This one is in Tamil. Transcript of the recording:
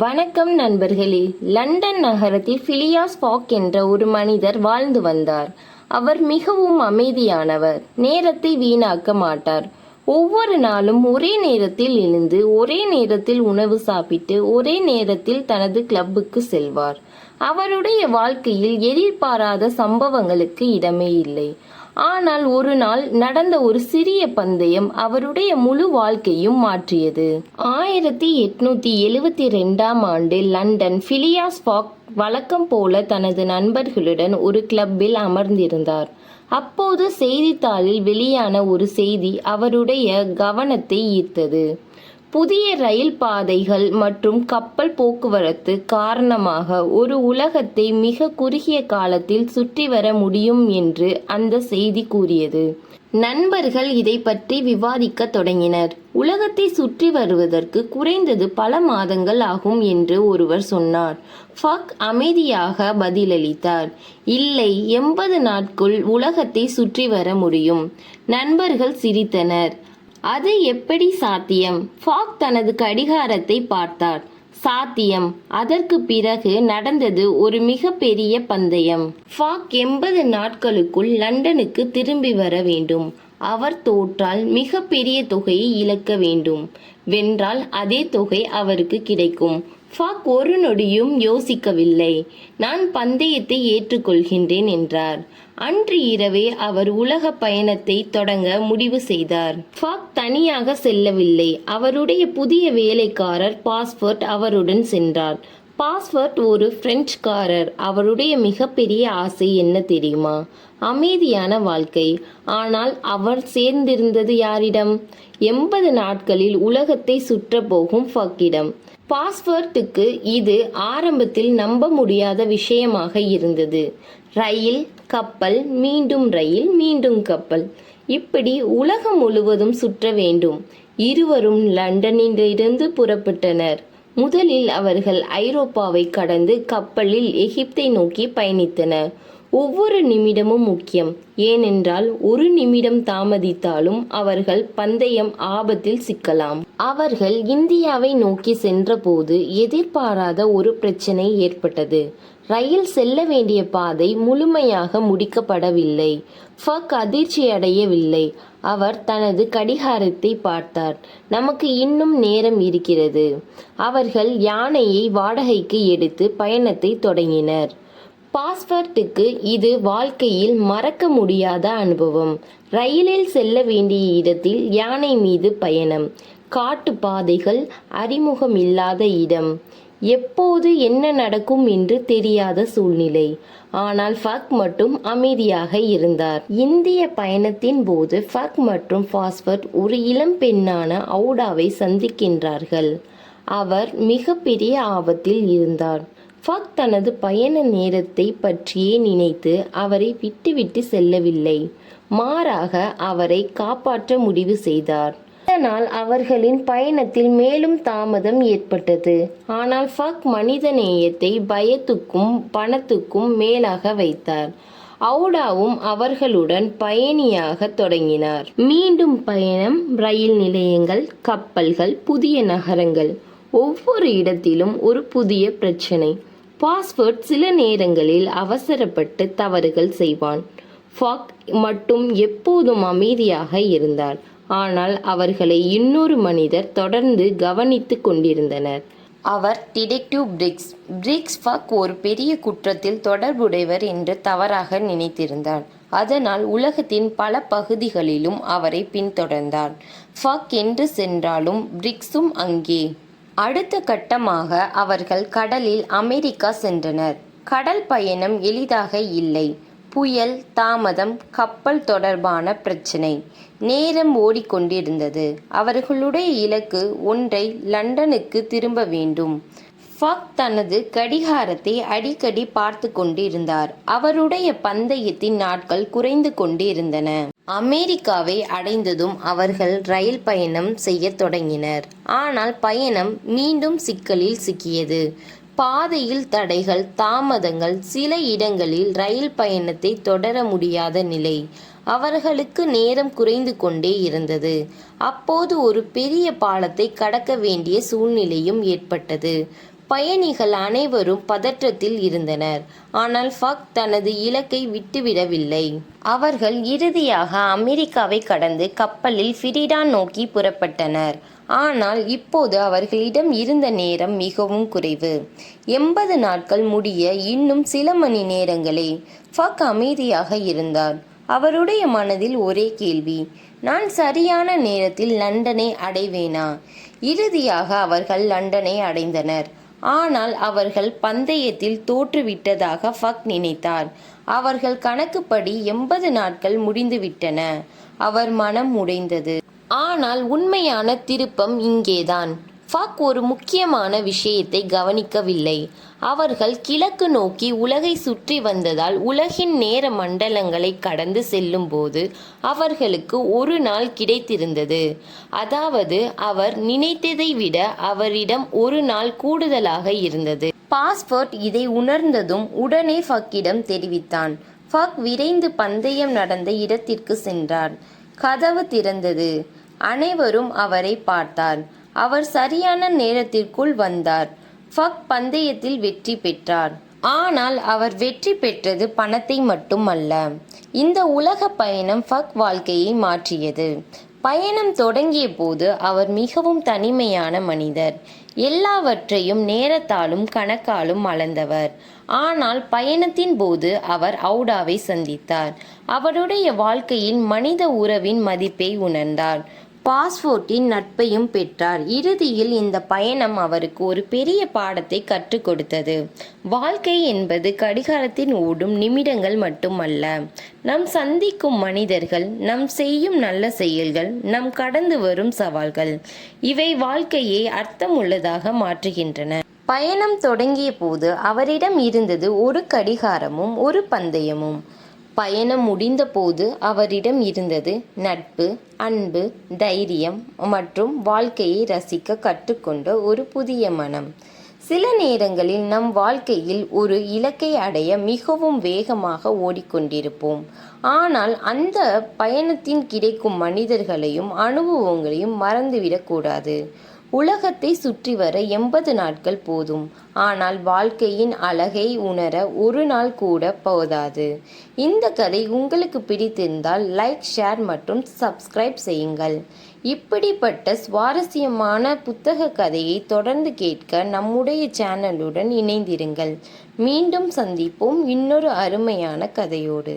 வணக்கம் நண்பர்களே. லண்டன் நகரத்தில் பிலியாஸ் ஃபாக் என்ற ஒரு மனிதர் வாழ்ந்து வந்தார். அவர் மிகவும் அமைதியானவர். நேரத்தை வீணாக்க மாட்டார். ஒவ்வொரு நாளும் ஒரே நேரத்தில் எழுந்து ஒரே நேரத்தில் உணவு சாப்பிட்டு ஒரே நேரத்தில் தனது கிளப்புக்கு செல்வார். அவருடைய வாழ்க்கையில் எதிர்பாராத சம்பவங்களுக்கு இடமே இல்லை. ஆனால் ஒரு நாள் நடந்த ஒரு சிறிய பந்தயம் அவருடைய முழு வாழ்க்கையும் மாற்றியது. 1872 லண்டன் பிலியாஸ் ஃபாக் வழக்கம் போல தனது நண்பர்களுடன் ஒரு கிளப்பில் அமர்ந்திருந்தார். அப்போது செய்தித்தாளில் வெளியான ஒரு செய்தி அவருடைய கவனத்தை ஈர்த்தது. புதிய ரயில் பாதைகள் மற்றும் கப்பல் போக்குவரத்து காரணமாக ஒரு உலகத்தை மிக குறுகிய காலத்தில் சுற்றி வர முடியும் என்று அந்த செய்தி கூறியது. நண்பர்கள் இதை பற்றி விவாதிக்க தொடங்கினர். உலகத்தை சுற்றி வருவதற்கு குறைந்தது பல மாதங்கள் ஆகும் என்று ஒருவர் சொன்னார். ஃபாக் அமைதியாக பதிலளித்தார், இல்லை, 80 நாட்கள் உலகத்தை சுற்றி வர முடியும். நண்பர்கள் சிரித்தனர். அது எப்படி சாத்தியம்? ஃபாக் தனது கடிகாரத்தை பார்த்தார். சாத்தியம். அதற்கு பிறகு நடந்தது ஒரு மிகப்பெரிய பந்தயம். ஃபாக் 80 நாட்களுக்குள் லண்டனுக்கு திரும்பி வர வேண்டும். அவர் தோற்றால் மிக பெரிய தொகையை இழக்க வேண்டும். வென்றால் அதே தொகை அவருக்கு கிடைக்கும். ஃபாக் ஒரு நொடியும் யோசிக்கவில்லை. நான் பந்தயத்தை ஏற்றுக்கொள்கின்றேன் என்றார். அன்று இரவே அவர் உலக பயணத்தை தொடங்க முடிவு செய்தார். ஃபாக் தனியாக செல்லவில்லை. அவருடைய புதிய வேலைக்காரர் பாஸ்வர்ட் அவருடன் சென்றார். பாஸ்வர்ட் ஒரு பிரெஞ்சுக்காரர். அவருடைய மிகப்பெரிய ஆசை என்ன தெரியுமா? அமைதியான வாழ்க்கை. ஆனால் அவர் சேர்ந்திருந்தது யாரிடம்? 80 நாட்களில் உலகத்தை சுற்ற போகும் ஃபாக்கிடம். பாஸ்வர்ட்டுக்கு இது ஆரம்பத்தில் நம்ப முடியாத விஷயமாக இருந்தது. ரயில், கப்பல், மீண்டும் ரயில், மீண்டும் கப்பல், இப்படி உலகம் முழுவதும் சுற்ற வேண்டும். இருவரும் லண்டனிலிருந்து புறப்பட்டனர். முதலில் அவர்கள் ஐரோப்பாவை கடந்து கப்பலில் எகிப்தை நோக்கி பயணித்தனர். ஒவ்வொரு நிமிடமும் முக்கியம். ஏனென்றால் ஒரு நிமிடம் தாமதித்தாலும் அவர்கள் பந்தயம் ஆபத்தில் சிக்கலாம். அவர்கள் இந்தியாவை நோக்கி சென்றபோது எதிர்பாராத ஒரு பிரச்சனை ஏற்பட்டது. ரயில் செல்ல வேண்டிய பாதை முழுமையாக முடிக்கப்படவில்லை. ஃபாக் அதிர்ச்சியடையவில்லை. அவர் தனது கடிகாரத்தை பார்த்தார். நமக்கு இன்னும் நேரம் இருக்கிறது. அவர்கள் யானையை வாடகைக்கு எடுத்து பயணத்தை தொடங்கினர். பாஸ்வர்ட்டுக்கு இது வாழ்க்கையில் மறக்க முடியாத அனுபவம். ரயிலில் செல்ல வேண்டிய இடத்தில் யானை மீது பயணம். காட்டு பாதைகள், அறிமுகம் இல்லாத இடம். எப்போது என்ன நடக்கும் என்று தெரியாத சூழ்நிலை. ஆனால் ஃபாக் மட்டும் அமைதியாக இருந்தார். இந்திய பயணத்தின் போது ஃபாக் மற்றும் பாஸ்வர்ட் ஒரு இளம் பெண்ணான ஔடாவை சந்திக்கின்றார்கள். அவர் மிகப்பெரிய ஆபத்தில் இருந்தார். ஃபாக் தனது பயண நேரத்தை பற்றியே நினைத்து அவரை விட்டுவிட்டு செல்லவில்லை. மாறாக அவரை காப்பாற்ற முடிவு செய்தார். இதனால் அவர்களின் பயணத்தில் மேலும் தாமதம் ஏற்பட்டது. ஆனால் ஃபாக் மனித நேயத்தை பயத்துக்கும் பணத்துக்கும் மேலாக வைத்தார். ஔடாவும் அவர்களுடன் பயணியாக தொடங்கினார். மீண்டும் பயணம். ரயில் நிலையங்கள், கப்பல்கள், புதிய நகரங்கள். ஒவ்வொரு இடத்திலும் ஒரு புதிய பிரச்சனை. பாஸ்வர்ட் சில நேரங்களில் அவசரப்பட்டு தவறுகள் செய்வான். ஃபாக் மட்டும் எப்போதும் அமைதியாக இருந்தார். ஆனால் அவர்களை இன்னொரு மனிதர் தொடர்ந்து கவனித்து கொண்டிருந்தனர். அவர் டிடெக்டிவ் பிரிக்ஸ். ஃபாக் ஒரு பெரிய குற்றத்தில் தொடர்புடையவர் என்று தவறாக நினைத்திருந்தார். அதனால் உலகத்தின் பல பகுதிகளிலும் அவரை பின்தொடர்ந்தார். ஃபாக் என்று சென்றாலும் பிரிக்ஸும் அங்கே. அடுத்த கட்டமாக அவர்கள் கடலில் அமெரிக்கா சென்றனர். கடல் பயணம் எளிதாக இல்லை. புயல், தாமதம், கப்பல் தொடர்பான பிரச்சினை. நேரம் ஓடிக்கொண்டிருந்தது. அவர்களுடைய இலக்கு ஒன்றை, லண்டனுக்கு திரும்ப வேண்டும். ஃபாக் தனது கடிகாரத்தை அடிக்கடி பார்த்து கொண்டிருந்தார். அவருடைய பந்தயத்தின் நாட்கள் குறைந்து கொண்டிருந்தன. அமெரிக்காவை அடைந்ததும் அவர்கள் ரயில் பயணம் செய்ய தொடங்கினர். ஆனால் பயணம் மீண்டும் சிக்கலில் சிக்கியது. பாதையில் தடைகள், தாமதங்கள், சில இடங்களில் ரயில் பயணத்தை தொடர முடியாத நிலை. அவர்களுக்கு நேரம் குறைந்து கொண்டே இருந்தது. அப்போது ஒரு பெரிய பாலத்தை கடக்க வேண்டிய சூழ்நிலையும் ஏற்பட்டது. பயணிகள் அனைவரும் பதற்றத்தில் இருந்தனர். ஆனால் ஃபக் தனது இலக்கை விட்டுவிடவில்லை. அவர்கள் இறுதியாக அமெரிக்காவை கடந்து கப்பலில் ஃபிரிடா நோக்கி புறப்பட்டனர். ஆனால் இப்போது அவர்களிடம் இருந்த நேரம் மிகவும் குறைவு. 80 நாட்கள் முடிய இன்னும் சில மணி நேரங்களே. ஃபக் அமைதியாக இருந்தார். அவருடைய மனதில் ஒரே கேள்வி: நான் சரியான நேரத்தில் லண்டனை அடைவேனா? இறுதியாக அவர்கள் லண்டனை அடைந்தனர். ஆனால் அவர்கள் பந்தயத்தில் தோற்றுவிட்டதாக ஃபக் நினைத்தார். அவர்கள் கணக்குப்படி 80 நாட்கள் முடிந்துவிட்டன. அவர் மனம் உடைந்தது. ஆனால் உண்மையான திருப்பம் இங்கேதான். ஃபக் ஒரு முக்கியமான விஷயத்தை கவனிக்கவில்லை. அவர்கள் கிழக்கு நோக்கி உலகை சுற்றி வந்ததால் உலகின் நேர மண்டலங்களை கடந்து செல்லும்போது அவர்களுக்கு ஒரு நாள் கிடைத்திருந்தது. அதாவது அவர் நினைத்ததை விட அவரிடம் ஒரு நாள் கூடுதலாக இருந்தது. பாஸ்போர்ட் இதை உணர்ந்ததும் உடனே ஃபக்கிடம் தெரிவித்தான். ஃபக் விரைந்து பந்தயம் நடந்த இடத்திற்கு சென்றார். கதவு திறந்தது. அனைவரும் அவரை பார்த்தார். அவர் சரியான நேரத்திற்குள் வந்தார். ஃபக் பந்தயத்தில் வெற்றி பெற்றார். ஆனால் அவர் வெற்றி பெற்றது பணத்தை மட்டும் அல்ல. இந்த உலக பயணம் ஃபக் வாழ்க்கையை மாற்றியது. பயணம் தொடங்கிய போது அவர் மிகவும் தனிமையான மனிதர். எல்லாவற்றையும் நேரத்தாலும் கணக்காலும் அளந்தவர். ஆனால் பயணத்தின் போது அவர் ஔடாவை சந்தித்தார். அவருடைய வாழ்க்கையில் மனித உறவின் மதிப்பை உணர்ந்தார். பாஸ்போர்ட்டின் நட்பையும் பெற்றார். இறுதியில் இந்த பயணம் அவருக்கு ஒரு பெரிய பாடத்தை கற்றுக் கொடுத்தது. வாழ்க்கை என்பது கடிகாரத்தின் ஓடும் நிமிடங்கள் மட்டுமல்ல. நாம் சந்திக்கும் மனிதர்கள், நாம் செய்யும் நல்ல செயல்கள், நாம் கடந்து வரும் சவால்கள், இவை வாழ்க்கையை அர்த்தமுள்ளதாக மாற்றுகின்றன. பயணம் தொடங்கிய போது அவரிடம் இருந்தது ஒரு கடிகாரமும் ஒரு பந்தயமும். பயணம் முடிந்தபோது அவரிடம் இருந்தது நட்பு, அன்பு, தைரியம் மற்றும் வாழ்க்கையை ரசிக்க கற்றுக்கொண்ட ஒரு புதிய மனம். சில நேரங்களில் நம் வாழ்க்கையில் ஒரு இலக்கை அடைய மிகவும் வேகமாக ஓடிக்கொண்டிருப்போம். ஆனால் அந்த பயணத்தின் கிடைக்கும் மனிதர்களையும் அனுபவங்களையும் மறந்துவிடக்கூடாது. உலகத்தை சுற்றி வர 80 நாட்கள் போதும். ஆனால் வாழ்க்கையின் அழகை உணர ஒரு நாள் கூட போதாது. இந்த கதை உங்களுக்கு பிடித்திருந்தால் லைக், ஷேர் மற்றும் சப்ஸ்கிரைப் செய்யுங்கள். இப்படிப்பட்ட சுவாரஸ்யமான புத்தக கதையை தொடர்ந்து கேட்க நம்முடைய சேனலுடன் இணைந்திருங்கள். மீண்டும் சந்திப்போம் இன்னொரு அருமையான கதையோடு.